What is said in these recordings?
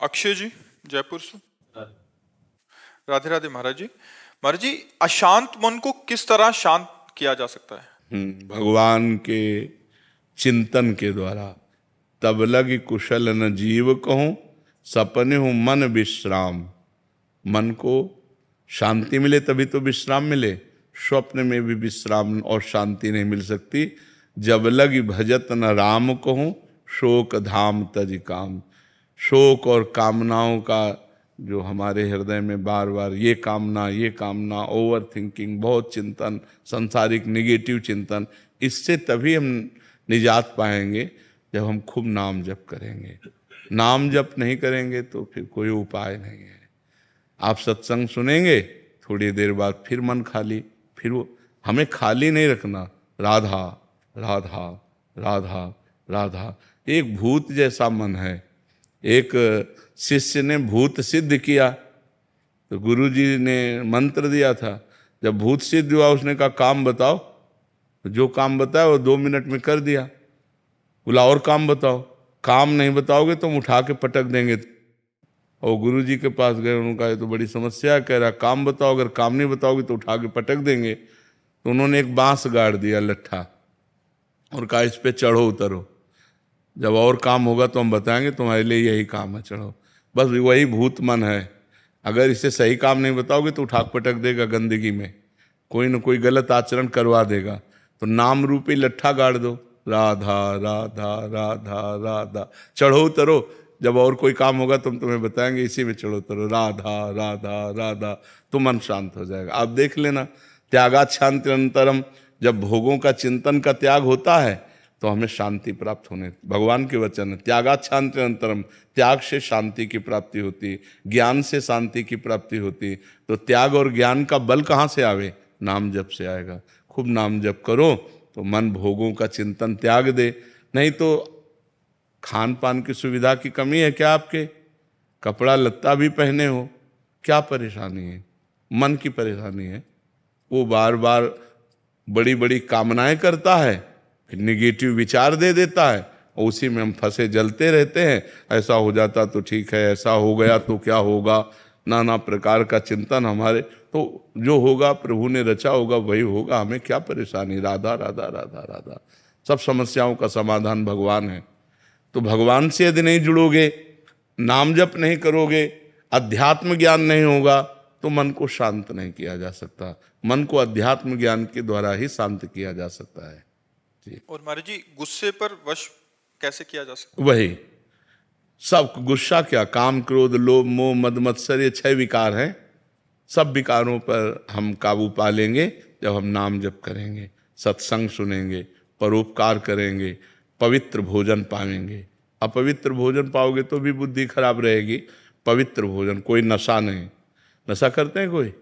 अक्षय जी जयपुर से। राधे राधे महाराज जी। महाराज जी, अशांत मन को किस तरह शांत किया जा सकता है? भगवान के चिंतन के द्वारा। तब लगी कुशल न जीव कहूँ, सपने हूँ मन विश्राम। मन को शांति मिले तभी तो विश्राम मिले। स्वप्न में भी विश्राम और शांति नहीं मिल सकती। जब लगी भजत न राम कहूँ, शोक धाम तज काम। शोक और कामनाओं का जो हमारे हृदय में बार बार ये कामना, ओवर थिंकिंग, बहुत चिंतन, संसारिक निगेटिव चिंतन, इससे तभी हम निजात पाएंगे जब हम खूब नाम जप करेंगे। नाम जप नहीं करेंगे तो फिर कोई उपाय नहीं है। आप सत्संग सुनेंगे, थोड़ी देर बाद फिर मन खाली, फिर वो हमें खाली नहीं रखना। राधा राधा राधा राधा। एक भूत जैसा मन है। एक शिष्य ने भूत सिद्ध किया तो गुरु जी ने मंत्र दिया था। जब भूत सिद्ध हुआ उसने कहा काम बताओ, तो जो काम बताया वो 2 मिनट में कर दिया। बोला और काम बताओ। काम नहीं बताओगे तो हम उठा के पटक देंगे। और गुरु जी के पास गए, उन्होंने कहा ये तो बड़ी समस्या है। कह रहा काम बताओ, अगर काम नहीं बताओगे तो उठा के पटक देंगे। तो उन्होंने एक बांस गाड़ दिया लट्ठा और कहा इस पे चढ़ो उतरो, जब और काम होगा तो हम बताएंगे, तुम्हारे लिए यही काम है, चढ़ो। बस वही भूत मन है। अगर इसे सही काम नहीं बताओगे तो उठा पटक देगा गंदगी में, कोई न कोई गलत आचरण करवा देगा। तो नाम रूपी लट्ठा गाड़ दो, राधा राधा राधा राधा, चढ़ो उतरो, जब और कोई काम होगा तो हम तुम्हें बताएंगे, इसी में चढ़ो उतरो, राधा राधा राधा, तो मन शांत हो जाएगा। आप देख लेना, त्यागात् शांति अनंतरम। जब भोगों का चिंतन का त्याग होता है तो हमें शांति प्राप्त होने, भगवान के वचन है, त्यागात् शांति अनंतरम। त्याग से शांति की प्राप्ति होती, ज्ञान से शांति की प्राप्ति होती। तो त्याग और ज्ञान का बल कहाँ से आवे? नाम जप से आएगा। खूब नाम जप करो तो मन भोगों का चिंतन त्याग दे। नहीं तो खान पान की सुविधा की कमी है क्या आपके? कपड़ा लत्ता भी पहने हो, क्या परेशानी है? मन की परेशानी है। वो बार बार बड़ी बड़ी कामनाएं करता है, फिर निगेटिव विचार दे देता है, और उसी में हम फंसे जलते रहते हैं। ऐसा हो जाता तो ठीक है, ऐसा हो गया तो क्या होगा, नाना प्रकार का चिंतन हमारे। तो जो होगा प्रभु ने रचा होगा वही होगा, हमें क्या परेशानी? राधा राधा राधा राधा। सब समस्याओं का समाधान भगवान है। तो भगवान से यदि नहीं जुड़ोगे, नाम जप नहीं करोगे, अध्यात्म ज्ञान नहीं होगा, तो मन को शांत नहीं किया जा सकता। मन को अध्यात्म ज्ञान के द्वारा ही शांत किया जा सकता है। और महाराज जी, गुस्से पर वश कैसे किया जा सकता? वही सब गुस्सा क्या, काम क्रोध लोभ मोह मद मत्सर, ये 6 विकार हैं। सब विकारों पर हम काबू पा लेंगे जब हम नाम जप करेंगे, सत्संग सुनेंगे, परोपकार करेंगे, पवित्र भोजन पाएंगे। अपवित्र भोजन पाओगे तो भी बुद्धि खराब रहेगी। पवित्र भोजन, कोई नशा नहीं। नशा करते हैं कोई?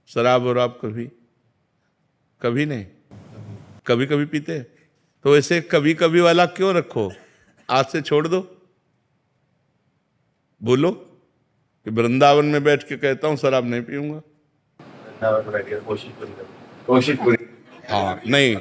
शराब और आप कभी नहीं, कभी कभी पीते हैं। तो ऐसे कभी कभी वाला क्यों रखो? आज से छोड़ दो। बोलो कि वृंदावन में बैठ के कहता हूं शराब नहीं पीऊंगा। हाँ नहीं,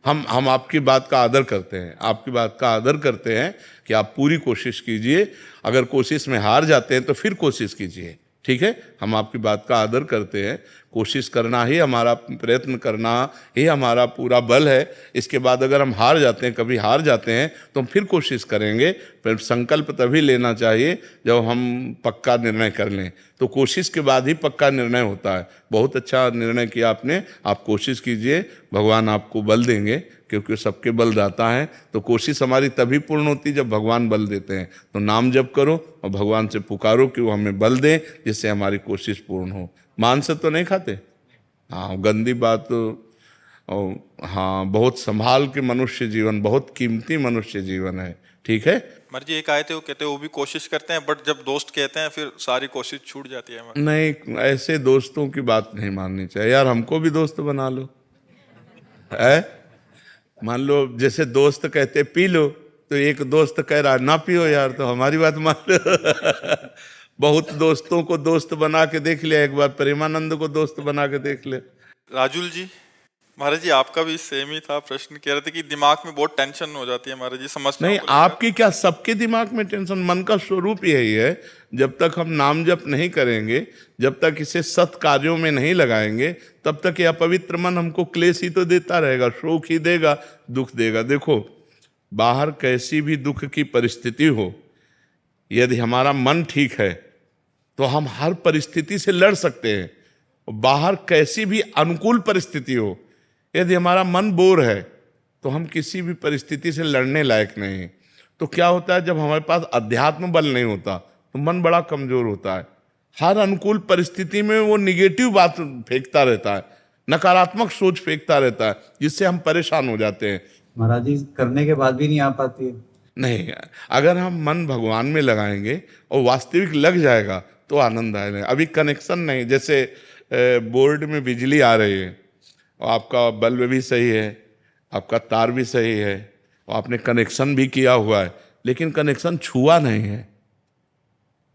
हम आपकी बात का आदर करते हैं, आपकी बात का आदर करते हैं कि आप पूरी कोशिश कीजिए। अगर कोशिश में हार जाते हैं तो फिर कोशिश कीजिए, ठीक है? हम आपकी बात का आदर करते हैं। कोशिश करना ही हमारा, प्रयत्न करना ही हमारा पूरा बल है। इसके बाद अगर हम हार जाते हैं, कभी हार जाते हैं, तो हम फिर कोशिश करेंगे। फिर संकल्प तभी लेना चाहिए जब हम पक्का निर्णय कर लें। तो कोशिश के बाद ही पक्का निर्णय होता है। बहुत अच्छा निर्णय किया आपने। आप कोशिश कीजिए, भगवान आपको बल देंगे, क्योंकि सबके बल दाता है। तो कोशिश हमारी तभी पूर्ण होती जब भगवान बल देते हैं। तो नाम जप करो और भगवान से पुकारो कि वो हमें बल दें, जिससे हमारी कोशिश पूर्ण हो। मांस तो नहीं खाते? हाँ, गंदी बात। हाँ, बहुत संभाल के मनुष्य जीवन, बहुत कीमती मनुष्य जीवन है, ठीक है? महाराज जी, एक आए थे, वो कहते हैं वो भी कोशिश करते हैं, बट जब दोस्त कहते हैं फिर सारी कोशिश छूट जाती है। नहीं, ऐसे दोस्तों की बात नहीं माननी चाहिए यार। हमको भी दोस्त बना लो, है? मान लो जैसे दोस्त कहते पी लो, तो एक दोस्त कह रहा ना पियो यार, तो हमारी बात मान लो। बहुत दोस्तों को दोस्त बना के देख लिया, एक बार प्रेमानंद को दोस्त बना के देख ले। राजुल जी महाराज जी आपका भी सेम ही था प्रश्न, कह रहे थे कि दिमाग में बहुत टेंशन हो जाती है महाराज जी, समझते नहीं, आपकी क्या, सबके दिमाग में टेंशन। मन का स्वरूप यही है, जब तक हम नाम जप नहीं करेंगे, जब तक इसे सत् कार्यों में नहीं लगाएंगे, तब तक यह पवित्र मन हमको क्लेश ही तो देता रहेगा, शोक ही देगा, दुख देगा। देखो, बाहर कैसी भी दुख की परिस्थिति हो, यदि हमारा मन ठीक है तो हम हर परिस्थिति से लड़ सकते हैं। बाहर कैसी भी अनुकूल परिस्थिति हो, यदि हमारा मन बोर है तो हम किसी भी परिस्थिति से लड़ने लायक नहीं हैं। तो क्या होता है, जब हमारे पास अध्यात्म बल नहीं होता तो मन बड़ा कमजोर होता है। हर अनुकूल परिस्थिति में वो निगेटिव बात फेंकता रहता है, नकारात्मक सोच फेंकता रहता है, जिससे हम परेशान हो जाते हैं। महाराज जी करने के बाद भी नहीं आ पाती है। नहीं, अगर हम मन भगवान में लगाएंगे और वास्तविक लग जाएगा तो आनंद आएगा। अभी कनेक्शन नहीं, जैसे बोर्ड में बिजली आ रही है और आपका बल्ब भी सही है, आपका तार भी सही है और आपने कनेक्शन भी किया हुआ है, लेकिन कनेक्शन छुआ नहीं है,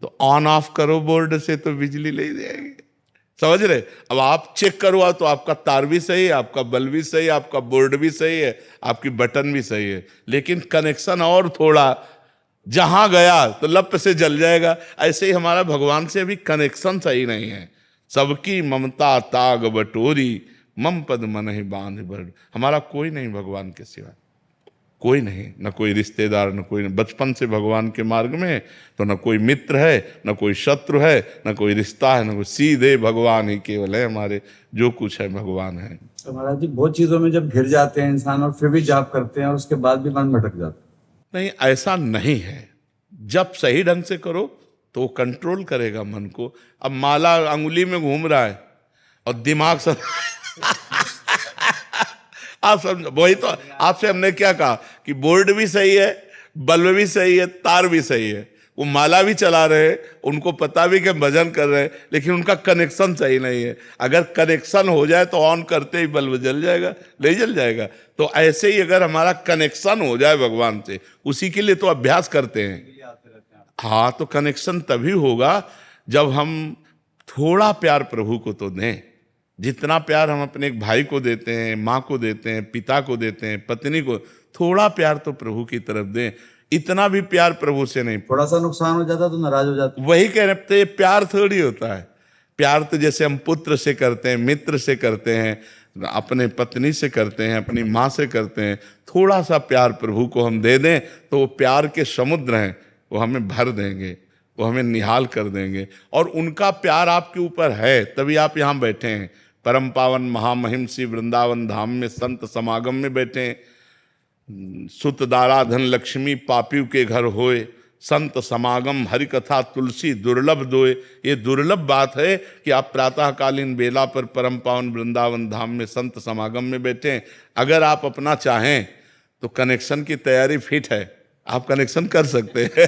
तो ऑन ऑफ करो बोर्ड से तो बिजली ले जाएगी, समझ रहे। अब आप चेक करवा तो आपका तार भी सही है, आपका बल्ब भी सही है, आपका बोर्ड भी सही है, आपकी बटन भी सही है, लेकिन कनेक्शन और थोड़ा जहां गया तो लप से जल जाएगा। ऐसे ही हमारा भगवान से अभी कनेक्शन सही नहीं है। सबकी ममता ताग बटोरी, मम पद मन ही बांध बड़। हमारा कोई नहीं भगवान के सिवा, कोई नहीं, न कोई रिश्तेदार, न कोई, बचपन से भगवान के मार्ग में तो न कोई मित्र है, न कोई शत्रु है, न कोई रिश्ता है, न कोई, सीधे भगवान ही केवल है हमारे, जो कुछ है भगवान है। तो महाराज जी बहुत चीजों में जब घिर जाते हैं इंसान और फिर भी जाप करते हैं और उसके बाद भी मन भटक जाता है। नहीं, ऐसा नहीं है। जब सही ढंग से करो तो कंट्रोल करेगा मन को। अब माला अंगुली में घूम रहा है और दिमाग सब आप समझ, वही तो आपसे हमने क्या कहा कि बोर्ड भी सही है, बल्ब भी सही है, तार भी सही है, वो माला भी चला रहे हैं, उनको पता भी कि हम भजन कर रहे हैं, लेकिन उनका कनेक्शन सही नहीं है। अगर कनेक्शन हो जाए तो ऑन करते ही बल्ब जल जाएगा, नहीं जल जाएगा। तो ऐसे ही अगर हमारा कनेक्शन हो जाए भगवान से, उसी के लिए तो अभ्यास करते हैं। हाँ, तो कनेक्शन तभी होगा जब हम थोड़ा प्यार प्रभु को तो दें। जितना प्यार हम अपने एक भाई को देते हैं, माँ को देते हैं, पिता को देते हैं, पत्नी को, थोड़ा प्यार तो प्रभु की तरफ दें। इतना भी प्यार प्रभु से नहीं। थोड़ा सा नुकसान हो जाता तो नाराज हो जाते। वही कह रहे थे, प्यार थोड़ी होता है। प्यार तो जैसे हम पुत्र से करते हैं, मित्र से करते हैं, अपने पत्नी से करते हैं, अपनी माँ से करते हैं। थोड़ा सा प्यार प्रभु को हम दे दें तो वो प्यार के समुद्र हैं, वो हमें भर देंगे, वो हमें निहाल कर देंगे। और उनका प्यार आपके ऊपर है, तभी आप यहाँ बैठे हैं। परम पावन महामहिम श्री वृंदावन धाम में संत समागम में बैठे हैं। सुत दारा धन लक्ष्मी पापियों के घर होए, संत समागम हरि कथा तुलसी दुर्लभ दोए। ये दुर्लभ बात है कि आप प्रातःकालीन बेला पर परम पावन वृंदावन धाम में संत समागम में बैठे हैं। अगर आप अपना चाहें तो कनेक्शन की तैयारी फिट है, आप कनेक्शन कर सकते हैं।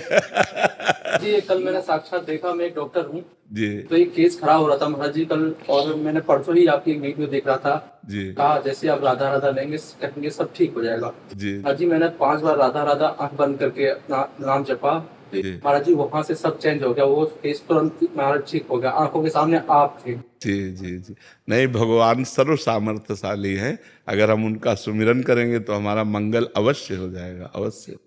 जी, कल मैंने साक्षात देखा, मैं एक डॉक्टर हूँ जी। तो एक केस खड़ा हो रहा था महाराज जी कल, और मैंने परसों ही आपकी एक वीडियो देख रहा था जी। कहा जैसे आप राधा राधा लेंगे कहेंगे सब ठीक हो जाएगा। जी। महाराज जी मैंने 5 बार राधा राधा आंख बंद करके अपना नाम जपा, महाराज जी वहां से सब चेंज हो गया, वो केस तुरंत महाराज ठीक हो गया, आंखों के सामने आप थे। जी जी जी। नहीं, भगवान सर्व सामर्थ्यशाली हैं। अगर हम उनका सुमिरन करेंगे तो हमारा मंगल अवश्य हो जाएगा, अवश्य।